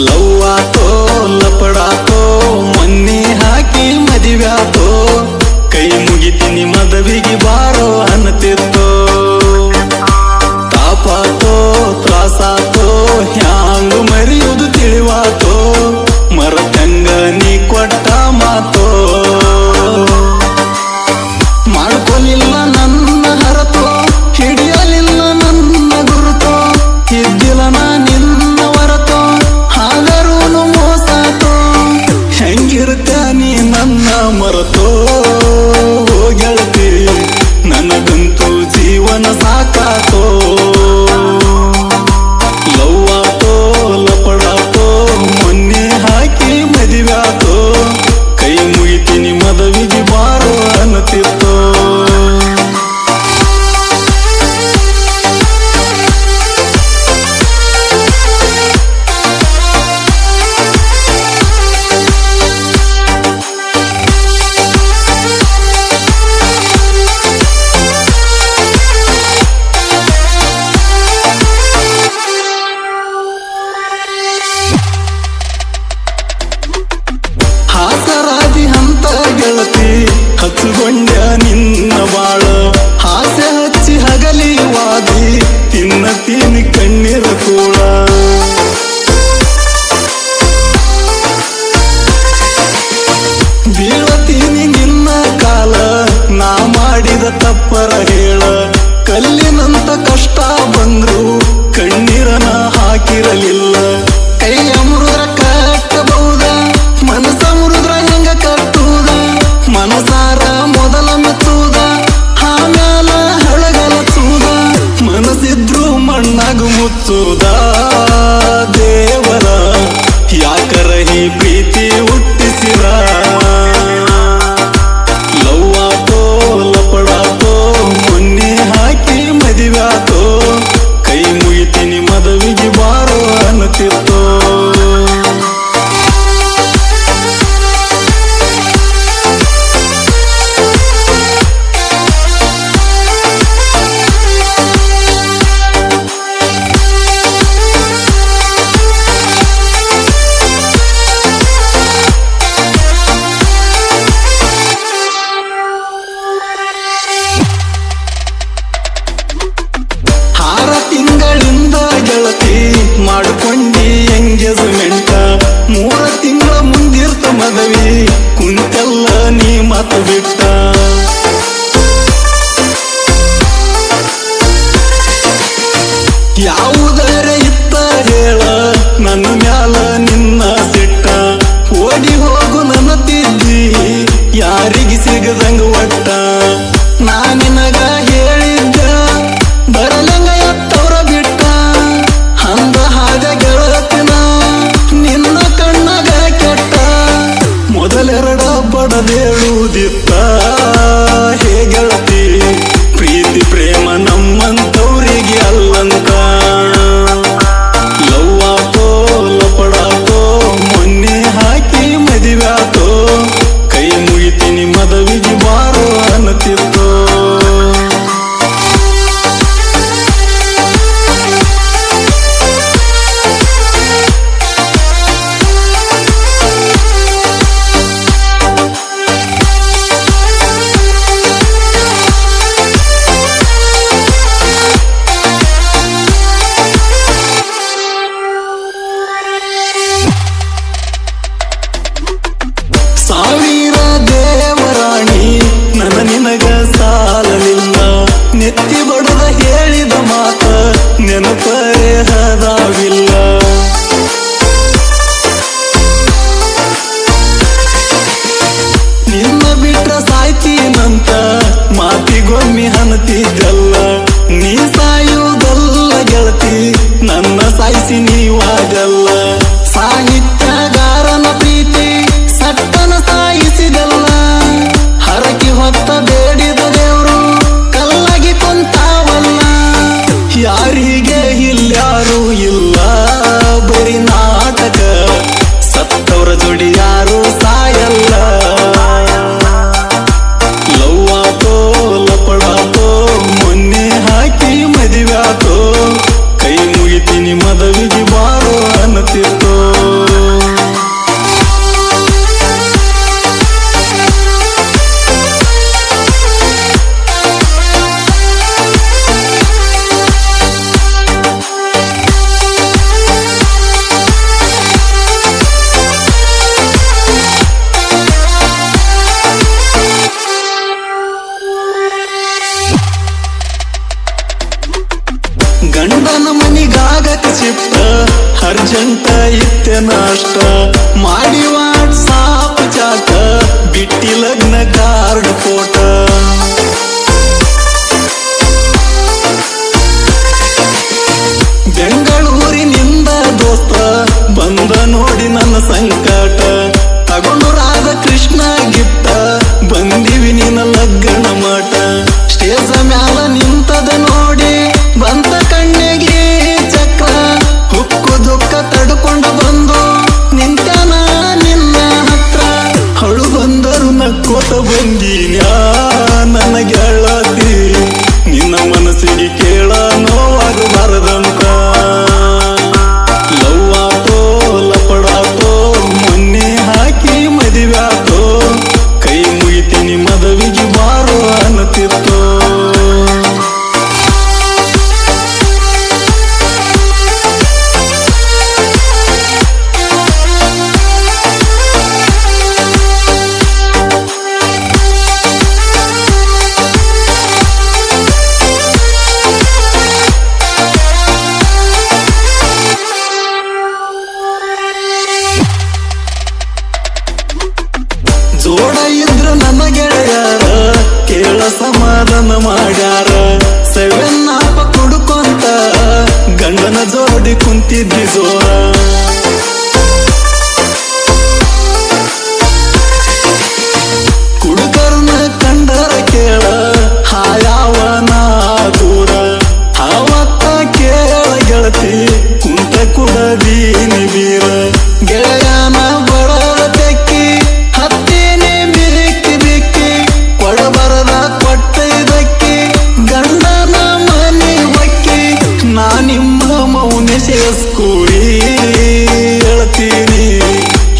ಲವ್ವಾತೋ ಲಪಡಾತೋ ಮೊನ್ನೆ ಹಾಕಿ ಮದಿವ್ಯಾತೋ ಕೈ ಮುಗಿತೀನಿ ಮದವಿಗೆ ಬಾರೋ ಅನ್ನತಿತ್ತೋ ತಾಪಾತೋ ತ್ರಾಸಾತೋ ಹ್ಯಾಂಗ ಮರಿಯುವುದು ತಿಳಿವಾತೋ ಮರತಂಗ ನೀ ಕೊಟ್ಟ ಮಾತೋ ಮಾಡ್ಕೊಲಿಲ್ಲ ನನ್ನ ಹರತೋ ಹಿಡಿಯಲಿಲ್ಲ ನನ್ನ ಗುರುತೋ ಇದ್ದಿಲ್ಲ ನಾ ನಿನ್ನ ಹೊರತೋ ಹಾಗರೂನು ಮೋಸಾತೋ ಹೆಂಗಿರುತ್ತ ನೀ ನನ್ನ ಮರತೋ ಗೆಳತಿ ನನಗಂತೂ ಜೀವನ ಸಾಕಾತೋ ಲವ್ವಾತೋ ಲಪಡಾತೋ ಮೊನ್ನೆ ಹಾಕಿ ಮದಿವ್ಯಾತೋ ಕೈ ಮುಗಿತೀನಿ ಮದವಿಗೆ ಬಾರೋ ಅನ್ನತಿತ್ತೋ ಹಾಸರಾದಿ ಹಂತ ಗೆಳತಿ ಹಚ್ಚುಗೊಂಡ್ಯ ನಿನ್ನ ಬಾಳ ಹಾಸ್ಯ ಹಚ್ಚಿ ಹಗಲಿ ವಾದಿ ತಿನ್ನತೀನಿ ಕಣ್ಣೀರ ಕೂಳ ಬೀಳತೀನಿ ನಿನ್ನ ಕಾಲ ನಾ ಮಾಡಿದ ತಪ್ಪರ ಹೇಳ ಕಲ್ಲಿನಂತ ಕಷ್ಟ ಬಂದ್ರು ಕಣ್ಣೀರನ ಹಾಕಿರಲಿಲ್ಲ ಕೈಯ ಮುರುದ್ರ ಕಟ್ಟಬಹುದ ಮನಸ ಮುರುದ್ರ ಹೆಂಗ ಕಟ್ಟುವುದ ಮನಸಾರ ಮೊದಲ ಮೆಚ್ಚುವುದ ಆಮ್ಯಾಲ ಹಳಗಲಚುವುದ ಮನಸ್ಸಿದ್ರು ಮಣ್ಣಾಗ ಮುಚ್ಚುವುದ ದೇವರ ಯಾಕರ ಈ ಪ್ರೀತಿ ಹುಟ್ಟಿಸಿರ ಲವ್ವಾತೋ ಲಪಡಾತೋ ಮೊನ್ನೆ ಹಾಕಿ ಮದಿವ್ಯಾತೋ ಕೈ ಮುಗಿತೀನಿ ಮದವಿಗೆ ಬಾರೋ ಅನ್ನತಿತ್ತೋ ತಿಂಗಳಿಂದ ಗೆಳತಿ ಮಾಡ್ಕೊಂಡಿ ಎಂಗೇಜ್ಮೆಂಟ 3 ತಿಂಗಳ ಮುಂದಿರ್ತ ಮದವಿ ಕುಂತೆಲ್ಲ ನೀ ಮತ ಬಿಟ್ಟ ಯಾವುದರ ಇತ್ತ ಹೇಳ ನನ್ನ ಮ್ಯಾಲ ನಿನ್ನ ಸಿಟ್ಟ ಓಡಿ ಹೋಗು ನನ್ನ ತಿದ್ದಿ ಯಾರಿಗೆ ಸಿಗದಂಗ ಒಟ್ಟ ನಾ ನಿನಗ ಹೇಳಿದ್ದ ಬರಲಂಗ ಎತ್ತವ್ರ ಬಿಟ್ಟ ಅಂದ ಹಾಗ ಗೆಳತಿನ ನಿನ್ನ ಕಣ್ಣಗ ಕೆಟ್ಟ ಮೊದಲೆರಡ ಬಡದೇಳುವುದಿತ್ತ ಹೇ ಗೆಳತಿ ಪ್ರೀತಿ ಪ್ರೇಮ ನಮ್ಮಂತವ್ರಿಗೆ ಅಲ್ಲಂತ ಲವ್ವಾತೋ ಲಪಡಾತೋ ಮೊನ್ನೆ ಹಾಕಿ ಮದಿವ್ಯಾತೋ ಕೈ ಮುಗಿತೀನಿ ಮದವಿಗೆ ಬಾರೋ ಅನ್ನತಿತ್ತೋ ಕಷ್ಟ ಮಾಡಿ ವಾಟ್ಸಾಪ್ ಚಾಟ ಬಿಟ್ಟಿ ಲಗ್ನ ಕಾರ್ಡ್ ಫೋಟ ಬೆಂಗಳೂರಿನಿಂದ ದೋಸ್ತ ಬಂದ ನೋಡಿ ನನ್ನ ಸಂಕಟ ತಗೊಂಡು ರಾಧಾಕೃಷ್ಣ ಗಿಫ್ಟ ಬಂದಿವಿ ನಿನ್ನ ಲಗ್ನ ಮಾಟ ಸ್ಟೇಜ ಮ್ಯಾಲ ನಿಂತದ ನೋಡಿ ಬಂತ ಕಣ್ಣಿಗೆ ಚಕ್ರ ಹುಕ್ಕು ದುಃಖ ತಡ್ಕೊಂಡ ಬಂದು ನಿಂತನ ನಿನ್ನ ಹತ್ರ ಹಳು ಬಂದರು ನಕ್ಕೋತ ಬಂದೀನ್ಯಾ ನನ್ನ ಗೆಳತಿ ನಿನ್ನ ಮನಸ್ಸಿಗೆ ಕೇಳ ನೋವಾಗಬಾರದಂತ ಲವ್ ಆತೋ ಲಪಡಾತೋ ಮೊನ್ನೆ ಹಾಕಿ ಮದುವ್ಯಾತೋ ಕೈ ಮುಗಿತೀನಿ ಮದುವೆಗೆ ಬಾರೋ ಅನ್ನತಿತ್ತೋ ಜೋಡ ಇದ್ರ ನನ್ನ ಗೆಳೆಯಾರ ಕೇಳ ಸಮಾಧಾನ ಮಾಡ್ಯಾರ 7 ಅಪ ಕುಡ್ಕೊಂತ ಗಂಡನ ಜೋಡಿ ಕುಂತಿದ್ದಿ ಜೋರ ಕುಡುಕರ್ನ ಕಂಡರ ಕೇಳ ಹಾಯಾವನ ದೂರ ಹಾವತ್ತ ಕೇಳ ಗೆಳತಿ ಕುಂತ ಕುಡದೀನಿ ಬೀರ ಗೆಳೆಯನ ಬಡದ ತೆಕ್ಕಿ ಹತ್ತೀನಿ ಬಿಕ್ಕಿ ಬಿಕ್ಕಿ ಕೊಡಬರದ ಕೊಟ್ಟ ಇದಕ್ಕಿ ಗಂಡನ ಮನೆ ಹೊಕ್ಕಿ ನಾ ನಿಮ್ಮ ಮೌನ ಸೇಸ್ಕೂರಿ ಹೇಳ್ತೀನಿ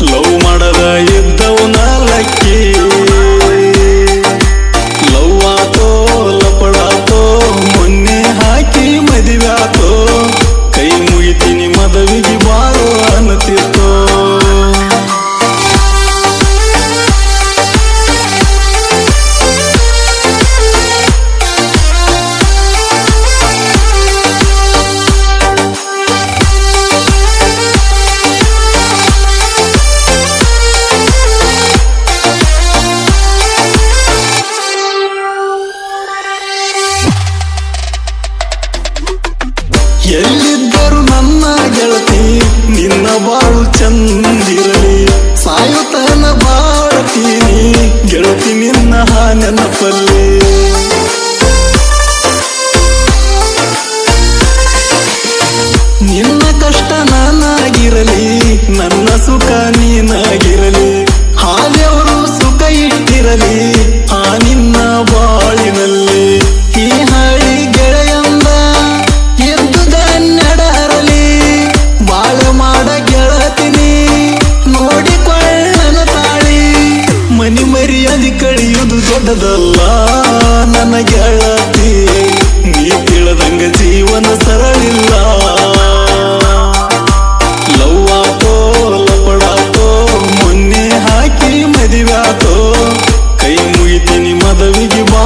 ಲವ್ ಮಾಡದ ಇದ್ದವನ ಲಕ್ಕಿ ಲವ್ ಆತೋ ಲಪಡಾತೋ ಮೊನ್ನೆ ಹಾಕಿ ಮದುವ್ಯಾತೋ ಕೈ ಮುಗಿತೀನಿ ಮದುವೆಗೆ ಬಾರೋ ಅನ್ನತಿತ್ತೋ ಎಲ್ಲಿದ್ದರು ನನ್ನ ಗೆಳತಿ ನಿನ್ನ ಬಾಳು ಚಂದಿರಲಿ ಸಾಯುತನ ಬಾಳ್ತೀನಿ ಗೆಳತಿ ನಿನ್ನ ನೆನಪಲ್ಲಿ ನಿನ್ನ ಕಷ್ಟ ನಾನಾಗಿರಲಿ ನನ್ನ ಸುಖ ನೀನಾಗಿರಲಿ ಹಾಲೆಯವರು ಸುಖ ಇಟ್ಟಿರಲಿ ಆ ನಿನ್ನ ಬಾಳಿನಲ್ಲಿ ಈ ಹಳಿ ಗೆಳೆಯಂದ ಎದ್ದುದ ನಡರಲಿ ಬಾಳ ಮಾಡ ಗೆಳತಿನಿ ನೋಡಿಕೊಳ್ಳನ ತಾಳಿ ಮನಿ ಮರ್ಯಾದೆ ಕಳಿಯುವುದು ದೊಡ್ಡದಲ್ಲ ನನ್ನ ಗೆಳತಿ ನೀ ತಿಳಿದಂಗ ಜೀವನ ಸರಳಿಲ್ಲ ಲವ್ ಆತೋ ಲಪಡಾತೋ ಮೊನ್ನೆ ಹಾಕಿ ಮದುವ್ಯಾತೋ ಕೈ ಮುಗಿತೀನಿ ಮದುವೆಗೆ ಬಾ